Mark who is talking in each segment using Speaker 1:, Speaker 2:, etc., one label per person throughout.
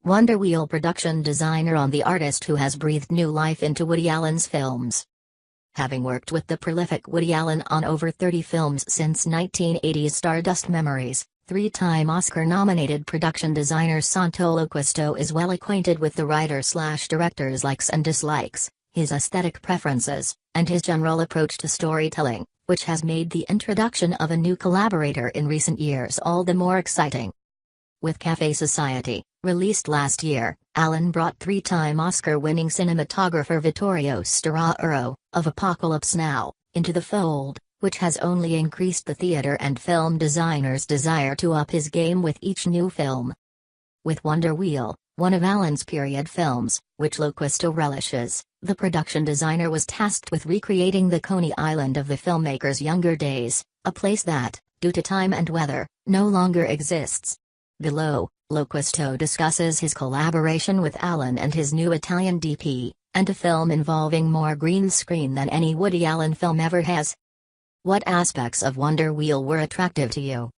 Speaker 1: Wonder Wheel production designer on the artist who has breathed new life into Woody Allen's films. Having worked with the prolific Woody Allen on over 30 films since 1980's Stardust Memories, three-time Oscar-nominated production designer Santo Loquasto is well acquainted with the writer/director's likes and dislikes, his aesthetic preferences, and his general approach to storytelling, which has made the introduction of a new collaborator in recent years all the more exciting. With Café Society, released last year, Allen brought three-time Oscar-winning cinematographer Vittorio Storaro, of Apocalypse Now, into the fold, which has only increased the theater and film designer's desire to up his game with each new film. With Wonder Wheel, one of Allen's period films, which Loquasto relishes, the production designer was tasked with recreating the Coney Island of the filmmaker's younger days, a place that, due to time and weather, no longer exists. Below, Loquasto discusses his collaboration with Allen and his new Italian DP, and a film involving more green screen than any Woody Allen film ever has. What aspects of Wonder Wheel were attractive to you?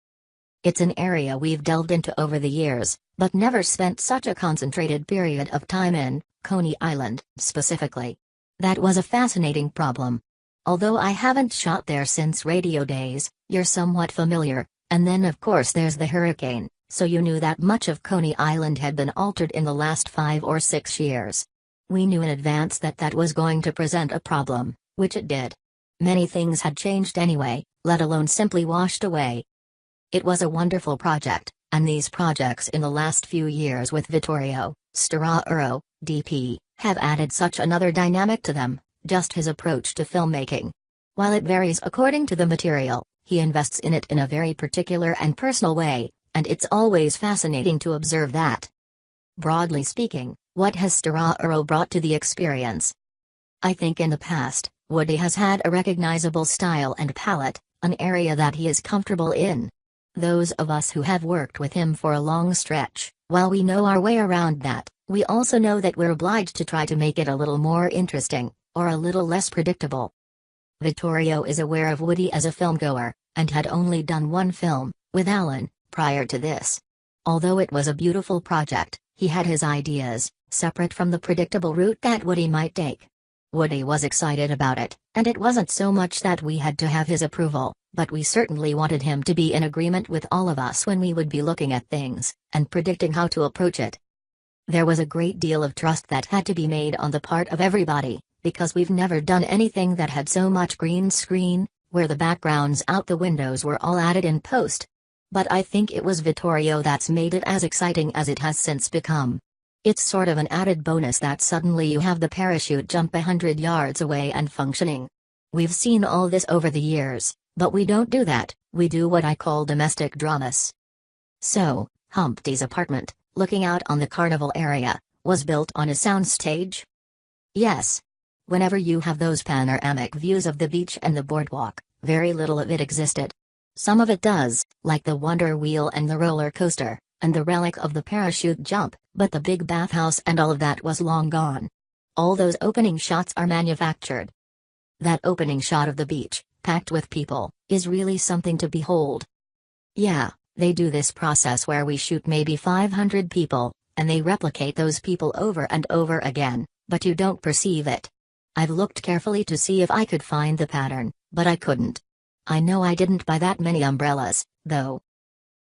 Speaker 1: It's an area we've delved into over the years, but never spent such a concentrated period of time in, Coney Island, specifically. That was a fascinating problem. Although I haven't shot there since radio days, you're somewhat familiar, and then of course there's the hurricane. So you knew that much of Coney Island had been altered in the last 5 or 6 years. We knew in advance that that was going to present a problem, which it did. Many things had changed anyway, let alone simply washed away. It was a wonderful project, and these projects in the last few years with Vittorio Storaro, DP, have added such another dynamic to them, just his approach to filmmaking. While it varies according to the material, he invests in it in a very particular and personal way. And it's always fascinating to observe that. Broadly speaking, what has Storaro brought to the experience? I think in the past, Woody has had a recognizable style and palette, an area that he is comfortable in. Those of us who have worked with him for a long stretch, while we know our way around that, we also know that we're obliged to try to make it a little more interesting, or a little less predictable. Vittorio is aware of Woody as a filmgoer, and had only done one film, with Allen, prior to this. Although it was a beautiful project, he had his ideas, separate from the predictable route that Woody might take. Woody was excited about it, and it wasn't so much that we had to have his approval, but we certainly wanted him to be in agreement with all of us when we would be looking at things, and predicting how to approach it. There was a great deal of trust that had to be made on the part of everybody, because we've never done anything that had so much green screen, where the backgrounds out the windows were all added in post. But I think it was Vittorio that's made it as exciting as it has since become. It's sort of an added bonus that suddenly you have the parachute jump 100 yards away and functioning. We've seen all this over the years, but we don't do that, we do what I call domestic dramas. So, Humpty's apartment, looking out on the carnival area, was built on a soundstage? Yes. Whenever you have those panoramic views of the beach and the boardwalk, very little of it existed. Some of it does, like the Wonder Wheel and the roller coaster, and the relic of the parachute jump, but the big bathhouse and all of that was long gone. All those opening shots are manufactured. That opening shot of the beach, packed with people, is really something to behold. Yeah, they do this process where we shoot maybe 500 people, and they replicate those people over and over again, but you don't perceive it. I've looked carefully to see if I could find the pattern, but I couldn't. I know I didn't buy that many umbrellas, though.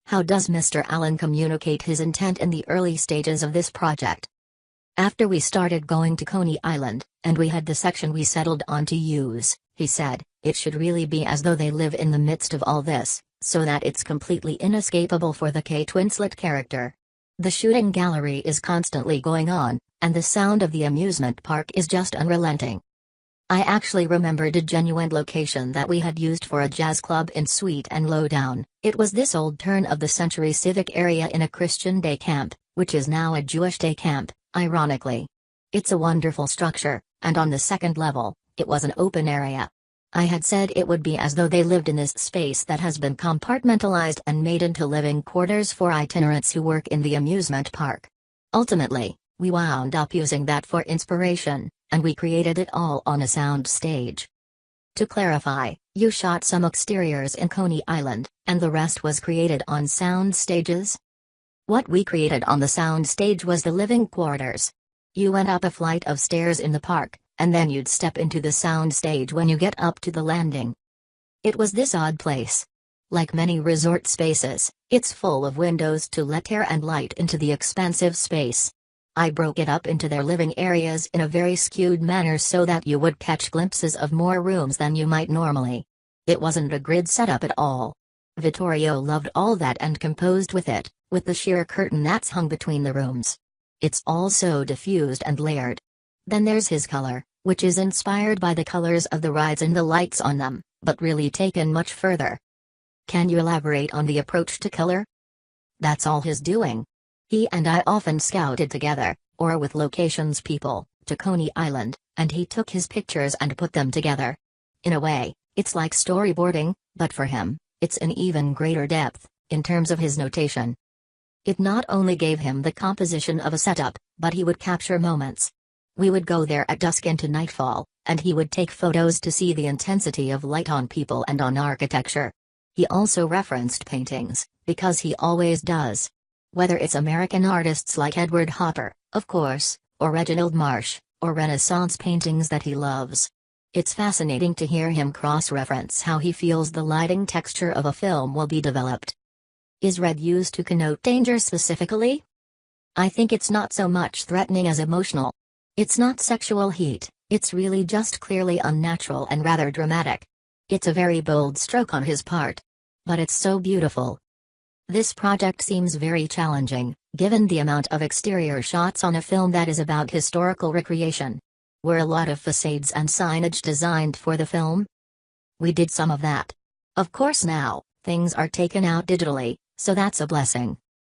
Speaker 1: How does Mr. Allen communicate his intent in the early stages of this project? After we started going to Coney Island, and we had the section we settled on to use, he said, it should really be as though they live in the midst of all this, so that it's completely inescapable for the Kate Winslet character. The shooting gallery is constantly going on, and the sound of the amusement park is just unrelenting. I actually remembered a genuine location that we had used for a jazz club in Sweet and Lowdown. It was this old turn-of-the-century civic area in a Christian day camp, which is now a Jewish day camp, ironically. It's a wonderful structure, and on the second level, it was an open area. I had said it would be as though they lived in this space that has been compartmentalized and made into living quarters for itinerants who work in the amusement park. Ultimately, we wound up using that for inspiration, and we created it all on a sound stage. To clarify, you shot some exteriors in Coney Island, and the rest was created on sound stages? What we created on the sound stage was the living quarters. You went up a flight of stairs in the park, and then you'd step into the sound stage when you get up to the landing. It was this odd place. Like many resort spaces, it's full of windows to let air and light into the expansive space. I broke it up into their living areas in a very skewed manner so that you would catch glimpses of more rooms than you might normally. It wasn't a grid setup at all. Vittorio loved all that and composed with it, with the sheer curtain that's hung between the rooms. It's all so diffused and layered. Then there's his color, which is inspired by the colors of the rides and the lights on them, but really taken much further. Can you elaborate on the approach to color? That's all his doing. He and I often scouted together, or with locations people, to Coney Island, and he took his pictures and put them together. In a way, it's like storyboarding, but for him, it's an even greater depth, in terms of his notation. It not only gave him the composition of a setup, but he would capture moments. We would go there at dusk into nightfall, and he would take photos to see the intensity of light on people and on architecture. He also referenced paintings, because he always does. Whether it's American artists like Edward Hopper, of course, or Reginald Marsh, or Renaissance paintings that he loves. It's fascinating to hear him cross-reference how he feels the lighting texture of a film will be developed. Is red used to connote danger specifically? I think it's not so much threatening as emotional. It's not sexual heat, it's really just clearly unnatural and rather dramatic. It's a very bold stroke on his part. But it's so beautiful. This project seems very challenging, given the amount of exterior shots on a film that is about historical recreation. Were a lot of facades and signage designed for the film? We did some of that. Of course now, things are taken out digitally, so that's a blessing.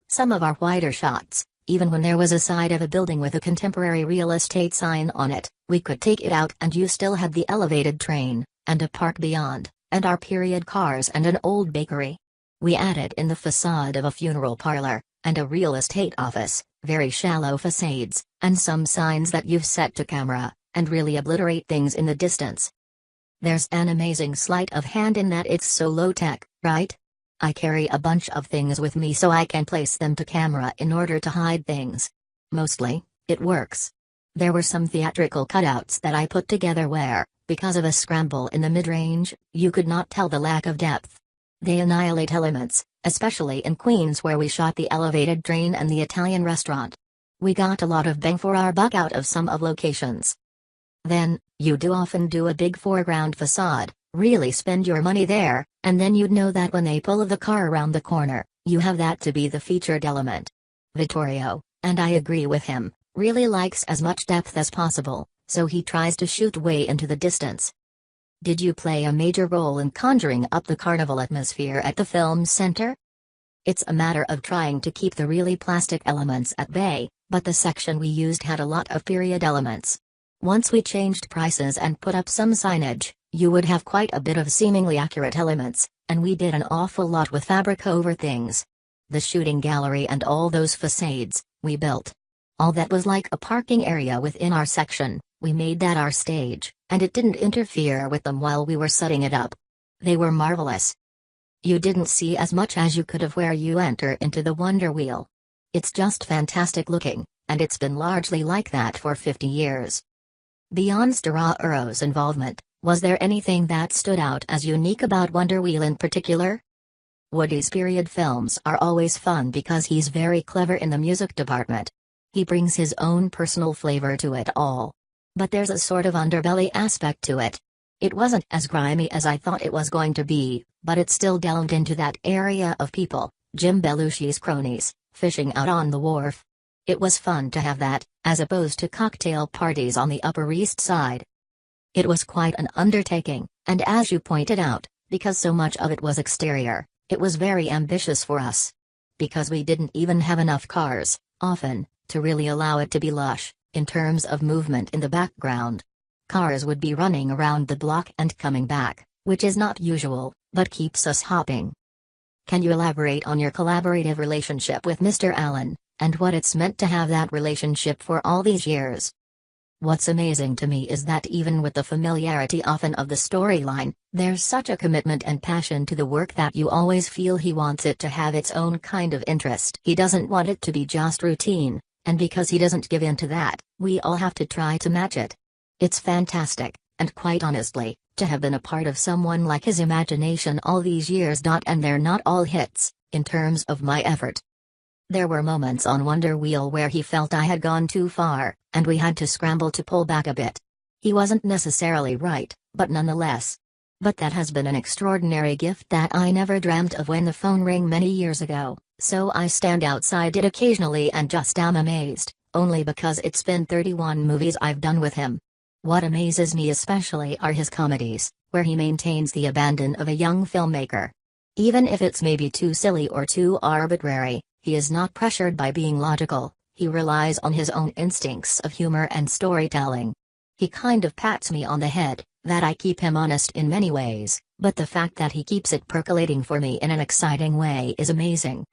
Speaker 1: Some of our wider shots, even when there was a side of a building with a contemporary real estate sign on it, we could take it out and you still had the elevated train, and a park beyond, and our period cars and an old bakery. We added in the facade of a funeral parlor, and a real estate office, very shallow facades, and some signs that you've set to camera, and really obliterate things in the distance. There's an amazing sleight of hand in that it's so low-tech, right? I carry a bunch of things with me so I can place them to camera in order to hide things. Mostly, it works. There were some theatrical cutouts that I put together where, because of a scramble in the mid-range, you could not tell the lack of depth. They annihilate elements, especially in Queens where we shot the elevated train and the Italian restaurant. We got a lot of bang for our buck out of some of locations. Then, you do often do a big foreground facade, really spend your money there, and then you'd know that when they pull the car around the corner, you have that to be the featured element. Vittorio, and I agree with him, really likes as much depth as possible, so he tries to shoot way into the distance. Did you play a major role in conjuring up the carnival atmosphere at the film center? It's a matter of trying to keep the really plastic elements at bay, but the section we used had a lot of period elements. Once we changed prices and put up some signage, you would have quite a bit of seemingly accurate elements, and we did an awful lot with fabric over things. The shooting gallery and all those facades, we built. All that was like a parking area within our section, we made that our stage, and it didn't interfere with them while we were setting it up. They were marvelous. You didn't see as much as you could have where you enter into the Wonder Wheel. It's just fantastic looking, and it's been largely like that for 50 years. Beyond Storaro's involvement, was there anything that stood out as unique about Wonder Wheel in particular? Woody's period films are always fun because he's very clever in the music department. He brings his own personal flavor to it all. But there's a sort of underbelly aspect to it. It wasn't as grimy as I thought it was going to be, but it still delved into that area of people, Jim Belushi's cronies, fishing out on the wharf. It was fun to have that, as opposed to cocktail parties on the Upper East Side. It was quite an undertaking, and as you pointed out, because so much of it was exterior, it was very ambitious for us. Because we didn't even have enough cars, often, to really allow it to be lush, in terms of movement in the background. Cars would be running around the block and coming back, which is not usual, but keeps us hopping. Can you elaborate on your collaborative relationship with Mr. Allen, and what it's meant to have that relationship for all these years? What's amazing to me is that even with the familiarity often of the storyline, there's such a commitment and passion to the work that you always feel he wants it to have its own kind of interest. He doesn't want it to be just routine, and because he doesn't give in to that, we all have to try to match it. It's fantastic, and quite honestly, to have been a part of someone like his imagination all these years. And they're not all hits, in terms of my effort. There were moments on Wonder Wheel where he felt I had gone too far, and we had to scramble to pull back a bit. He wasn't necessarily right, but nonetheless. But that has been an extraordinary gift that I never dreamt of when the phone rang many years ago, so I stand outside it occasionally and just am amazed, only because it's been 31 movies I've done with him. What amazes me especially are his comedies, where he maintains the abandon of a young filmmaker. Even if it's maybe too silly or too arbitrary, he is not pressured by being logical, he relies on his own instincts of humor and storytelling. He kind of pats me on the head, that I keep him honest in many ways, but the fact that he keeps it percolating for me in an exciting way is amazing.